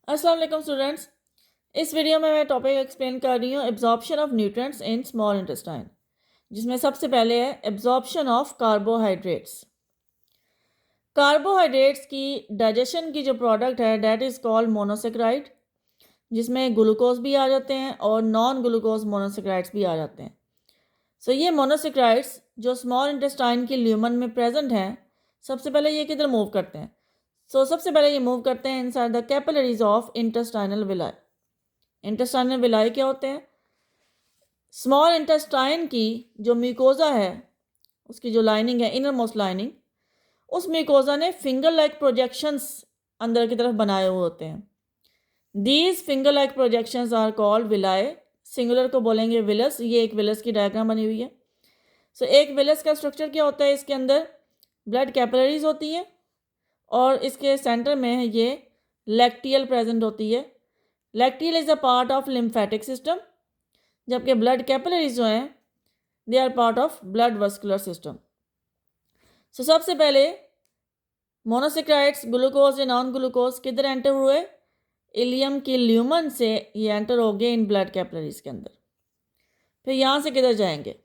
अस्सलाम वालेकुम स्टूडेंट्स। इस वीडियो में मैं टॉपिक एक्सप्लेन कर रही हूँ absorption of nutrients in small intestine, जिसमें सबसे पहले है एब्जॉर्प्शन ऑफ कार्बोहाइड्रेट्स। कार्बोहाइड्रेट्स की डाइजेशन की जो प्रोडक्ट है डैट इज़ कॉल्ड मोनोसेक्राइड, जिसमें ग्लूकोज भी आ जाते हैं और नॉन ग्लूकोज मोनोसेक्राइड्स भी आ जाते हैं। सो ये मोनोसेक्राइड्स जो स्मॉल इंटेस्टाइन की ल्यूमन में प्रेजेंट हैं, सबसे पहले ये किधर मूव करते हैं? सबसे पहले ये मूव करते हैं inside the capillaries of intestinal villi. Intestinal villi क्या होते हैं? स्मॉल इंटेस्टाइन की जो म्यूकोजा है, उसकी जो लाइनिंग है, इनर मोस्ट लाइनिंग, उस म्यूकोजा ने फिंगर लाइक प्रोजेक्शंस अंदर की तरफ बनाए हुए होते हैं। These finger like projections are called villi. Singular को बोलेंगे विलस। ये एक विलस की डायग्राम बनी हुई है। एक विलस का स्ट्रक्चर क्या होता है? इसके अंदर ब्लड कैपिलरीज होती हैं और इसके सेंटर में ये लैक्टियल प्रेजेंट होती है। Lacteal is a part of lymphatic system, जबकि ब्लड कैपिलरीज जो हैं they are part of blood vascular system. सबसे पहले मोनोसेक्राइड्स ग्लूकोज या नॉन ग्लूकोज किधर एंटर हुए? इलियम की ल्यूमन से ये एंटर हो गए इन ब्लड कैपिलरीज के अंदर। फिर यहाँ से किधर जाएंगे?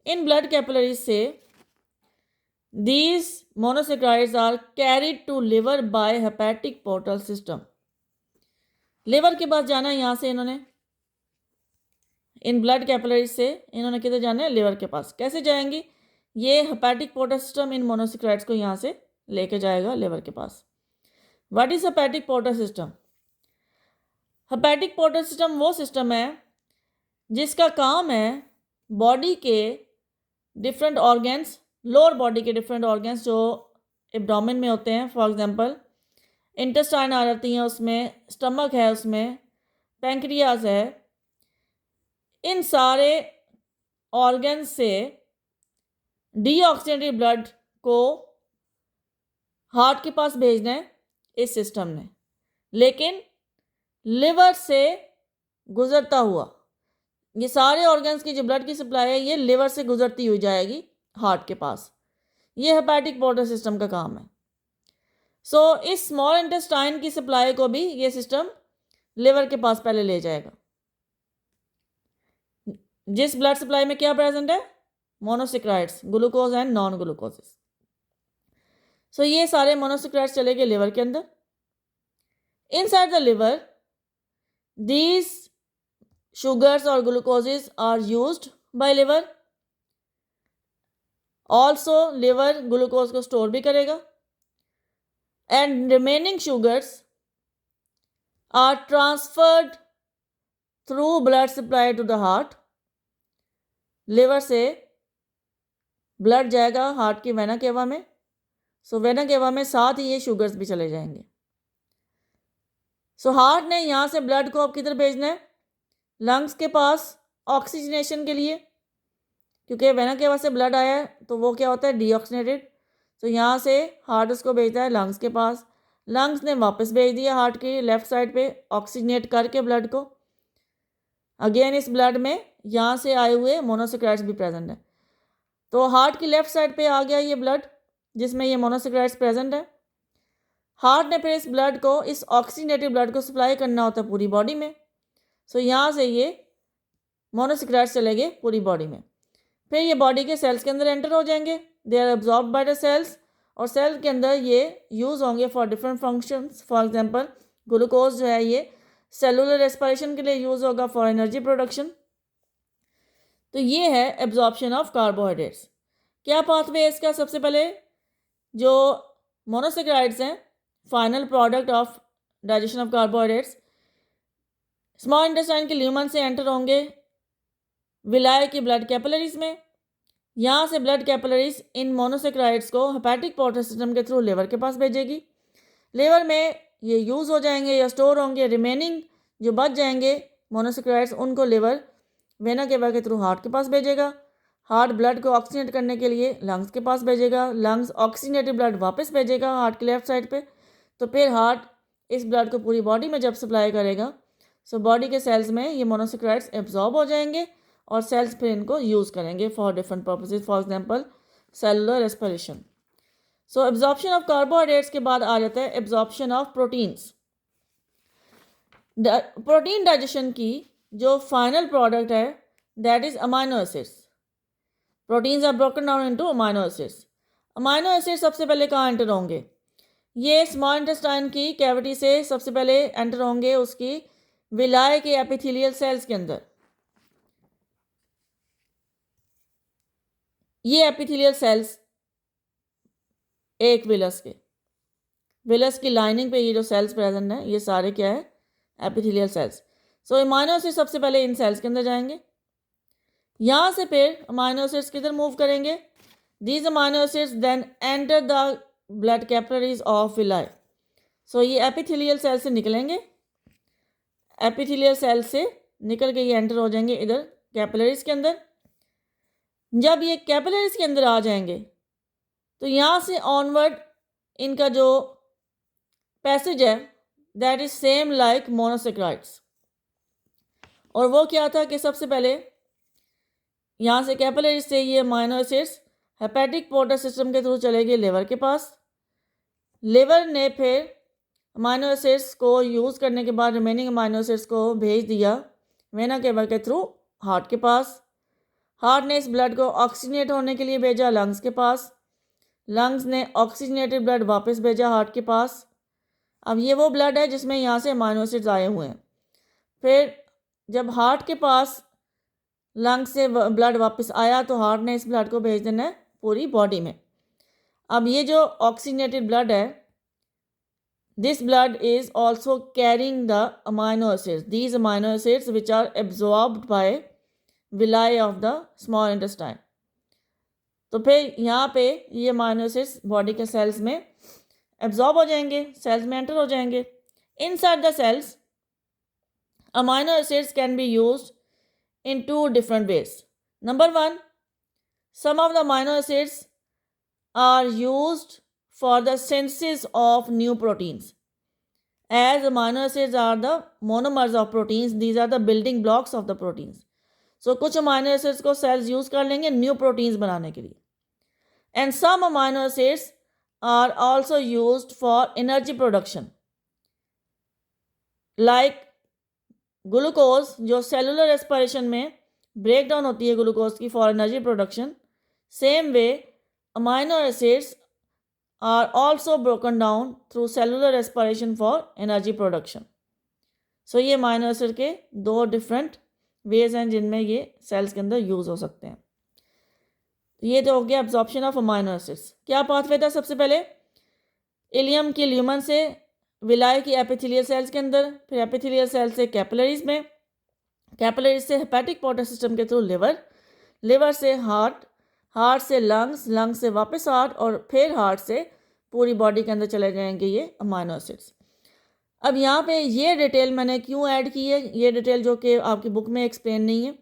इन ब्लड कैपिलरीज से these monosaccharides are carried to liver by hepatic portal system. Liver के पास जाना है यहाँ से इन्होंने, इन ब्लड कैपिलरीज से इन्होंने किधर जाना है? लिवर के पास। कैसे जाएंगी? ये हेपेटिक पोर्टल सिस्टम इन मोनोसेक्राइड्स को यहाँ से लेके जाएगा लिवर के पास। What is hepatic portal system? Hepatic portal system वो सिस्टम है जिसका काम है बॉडी के डिफरेंट ऑर्गन्स, लोअर बॉडी के डिफरेंट ऑर्गन्स जो एब्डोमेन में होते हैं, फॉर एग्जांपल इंटेस्टाइन आ जाती हैं उसमें, स्टमक है उसमें, पैंक्रियाज है, इन सारे ऑर्गन से डीऑक्सीजनेटेड ब्लड को हार्ट के पास भेजना है इस सिस्टम ने, लेकिन लिवर से गुजरता हुआ ये सारे ऑर्गन्स की जो ब्लड की सप्लाई है ये लिवर से गुजरती हुई जाएगी हार्ट के पास। ये हेपेटिक पोर्टल सिस्टम का काम है। इस स्मॉल इंटेस्टाइन की सप्लाई को भी ये सिस्टम लिवर के पास पहले ले जाएगा। जिस ब्लड सप्लाई में क्या प्रेजेंट है? Monosaccharides, glucose and non glucoses. ये सारे मोनोसेक्राइड्स चले गए लिवर के अंदर। Inside the liver these sugars और glucoses are used by liver. Also liver glucose को स्टोर भी करेगा and remaining sugars are transferred through blood supply to the heart. Liver से ब्लड जाएगा हार्ट की वेना केवा में। वेना केवा में साथ ही ये शुगर्स भी चले जाएंगे। हार्ट ने यहाँ से ब्लड को अब किधर भेजना है? लंग्स के पास ऑक्सीजनेशन के लिए, क्योंकि वेना केवा से ब्लड आया है तो वो क्या होता है? डीऑक्सीनेटेड। यहाँ से हार्ट उसको भेजता है लंग्स के पास। लंग्स ने वापस भेज दिया हार्ट की लेफ्ट साइड पे ऑक्सीजनेट करके ब्लड को। अगेन इस ब्लड में यहाँ से आए हुए मोनोसेक्राइड्स भी प्रेजेंट है, तो हार्ट की लेफ्ट साइड पे आ गया ये ब्लड जिसमें ये मोनोसेक्राइड्स प्रेजेंट है। हार्ट ने फिर इस ब्लड को, इस ऑक्सीजनेटेड ब्लड को सप्लाई करना होता है पूरी बॉडी में। यहाँ से ये मोनोसेक्राइड्स चले गए पूरी बॉडी में। फिर ये बॉडी के सेल्स के अंदर एंटर हो जाएंगे। They are absorb by the cells, और सेल के अंदर ये यूज़ होंगे for different functions. For example glucose जो है ये सेलुलर रेस्पिरेशन के लिए यूज़ होगा फॉर एनर्जी प्रोडक्शन। तो ये है एब्जॉर्प्शन ऑफ कार्बोहाइड्रेट्स। क्या पाथवे है इसका? सबसे पहले जो मोनोसेक्राइड्स हैं, final product of digestion of carbohydrates, small intestine के ल्यूमन से एंटर होंगे विलाय की ब्लड कैपिलरीज में। यहाँ से ब्लड कैपिलरीज इन मोनोसेक्राइड्स को हेपेटिक पोर्टल सिस्टम के थ्रू लिवर के पास भेजेगी। लिवर में ये यूज़ हो जाएंगे या स्टोर होंगे। रिमेनिंग जो बच जाएंगे मोनोसेक्राइड्स उनको लिवर वेना केवा के थ्रू हार्ट के पास भेजेगा। हार्ट ब्लड को ऑक्सीजनेट करने के लिए लंग्स के पास भेजेगा। लंग्स ऑक्सीजनेटेड ब्लड वापस भेजेगा हार्ट के लेफ्ट साइड पे। तो फिर हार्ट इस ब्लड को पूरी बॉडी में जब सप्लाई करेगा, बॉडी के सेल्स में ये मोनोसेक्राइड्स एब्जॉर्ब हो जाएंगे और सेल्स फिर इनको यूज़ करेंगे for different purposes, for example cellular respiration. Absorption of carbohydrates के बाद आ जाता है absorption of proteins. Protein digestion की जो फाइनल प्रोडक्ट है that is amino acids. Proteins are broken down into amino acids. Amino acids सबसे पहले कहाँ एंटर होंगे? ये स्मॉल इंटेस्टाइन की कैविटी से सबसे पहले एंटर होंगे उसकी विलाय के एपिथेलियल सेल्स के अंदर. ये एपिथेलियल सेल्स एक विलस की लाइनिंग पे ये जो सेल्स प्रेजेंट हैं ये सारे क्या है? Epithelial cells. So amino acid सबसे पहले इन सेल्स के अंदर जाएंगे. यहाँ से फिर अमाइनो एसिड्स किधर मूव करेंगे? These amino acids then enter the blood capillaries of villi. So ये एपिथेलियल सेल से निकलेंगे. एपिथेलियल सेल से निकल के ये एंटर हो जाएंगे इधर कैपिलरीज के अंदर. जब ये कैपिलरीज के अंदर आ जाएंगे तो यहाँ से ऑनवर्ड इनका जो पैसेज है that is same like monosaccharides. और वो क्या था कि सबसे पहले यहाँ से कैपिलरीज से ये amino acids hepatic porter system के थ्रू चले गए लिवर के पास. लिवर ने फिर अमाइनो एसिड्स को यूज़ करने के बाद रिमेनिंग अमाइनो एसिड्स को भेज दिया वेना केवा के थ्रू हार्ट के पास. हार्ट ने इस ब्लड को ऑक्सीजनेट होने के लिए भेजा लंग्स के पास. लंग्स ने ऑक्सीजनेटेड ब्लड वापस भेजा हार्ट के पास. अब ये वो ब्लड है जिसमें यहाँ से अमाइनो एसिड्स आए हुए हैं. फिर जब हार्ट के पास लंग्स से ब्लड वापस आया तो हार्ट ने इस ब्लड को भेज देना है पूरी बॉडी में. अब ये जो ऑक्सीजनेटेड ब्लड है this blood is also carrying the amino acids. These amino acids which are absorbed by villi of the small intestine. तो फिर यहाँ पे ये अमाइनो एसिड्स बॉडी के सेल्स में एब्जॉर्ब हो जाएंगे, सेल्स में एंटर हो जाएंगे. Inside the cells amino acids can be used in two different ways. Number one, some of the amino acids are used for the synthesis of new proteins. As amino acids are the monomers of proteins, these are the building blocks of the proteins. So कुछ amino acids को cells use कर लेंगे new proteins बनाने के लिए. And some amino acids are also used for energy production. Like glucose जो cellular respiration में break down होती है ग्लूकोज की for energy production. Same way amino acids are also broken down through cellular respiration for energy production. So ये amino acid के दो different ways हैं जिनमें ये सेल्स के अंदर यूज हो सकते हैं. ये तो हो गया एब्जॉर्प्शन ऑफ अमाइनो एसिड्स. क्या पाथवे था? सबसे पहले इलियम की ल्यूमन से विलाय की एपिथेलियल सेल्स के अंदर, फिर एपिथेलियल सेल से कैपिलरीज में, कैपिलरीज से हेपेटिक पोर्टर सिस्टम के थ्रू लिवर, लिवर से हार्ट, हार्ट से लंग्स, लंग्स से वापस हार्ट और फिर हार्ट से पूरी बॉडी के अंदर चले जाएंगे ये अमाइनो एसिड्स. अब यहाँ पे ये डिटेल मैंने क्यों ऐड की है? ये डिटेल जो कि आपकी बुक में एक्सप्लेन नहीं है,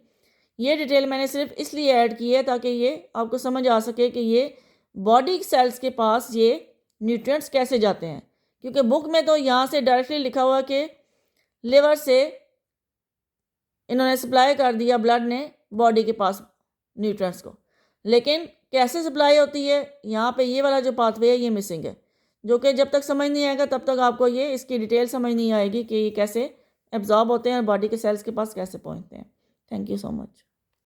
ये डिटेल मैंने सिर्फ इसलिए ऐड की है ताकि ये आपको समझ आ सके कि ये बॉडी सेल्स के पास ये न्यूट्रिएंट्स कैसे जाते हैं. क्योंकि बुक में तो यहाँ से डायरेक्टली लिखा हुआ कि लिवर से इन्होंने सप्लाई कर दिया ब्लड ने बॉडी के पास न्यूट्रिएंट्स को, लेकिन कैसे सप्लाई होती है यहाँ पे ये वाला जो पाथवे है ये मिसिंग है, जो कि जब तक समझ नहीं आएगा तब तक आपको ये इसकी डिटेल समझ नहीं आएगी कि ये कैसे एब्जॉर्ब होते हैं और बॉडी के सेल्स के पास कैसे पहुँचते हैं. Thank you so much.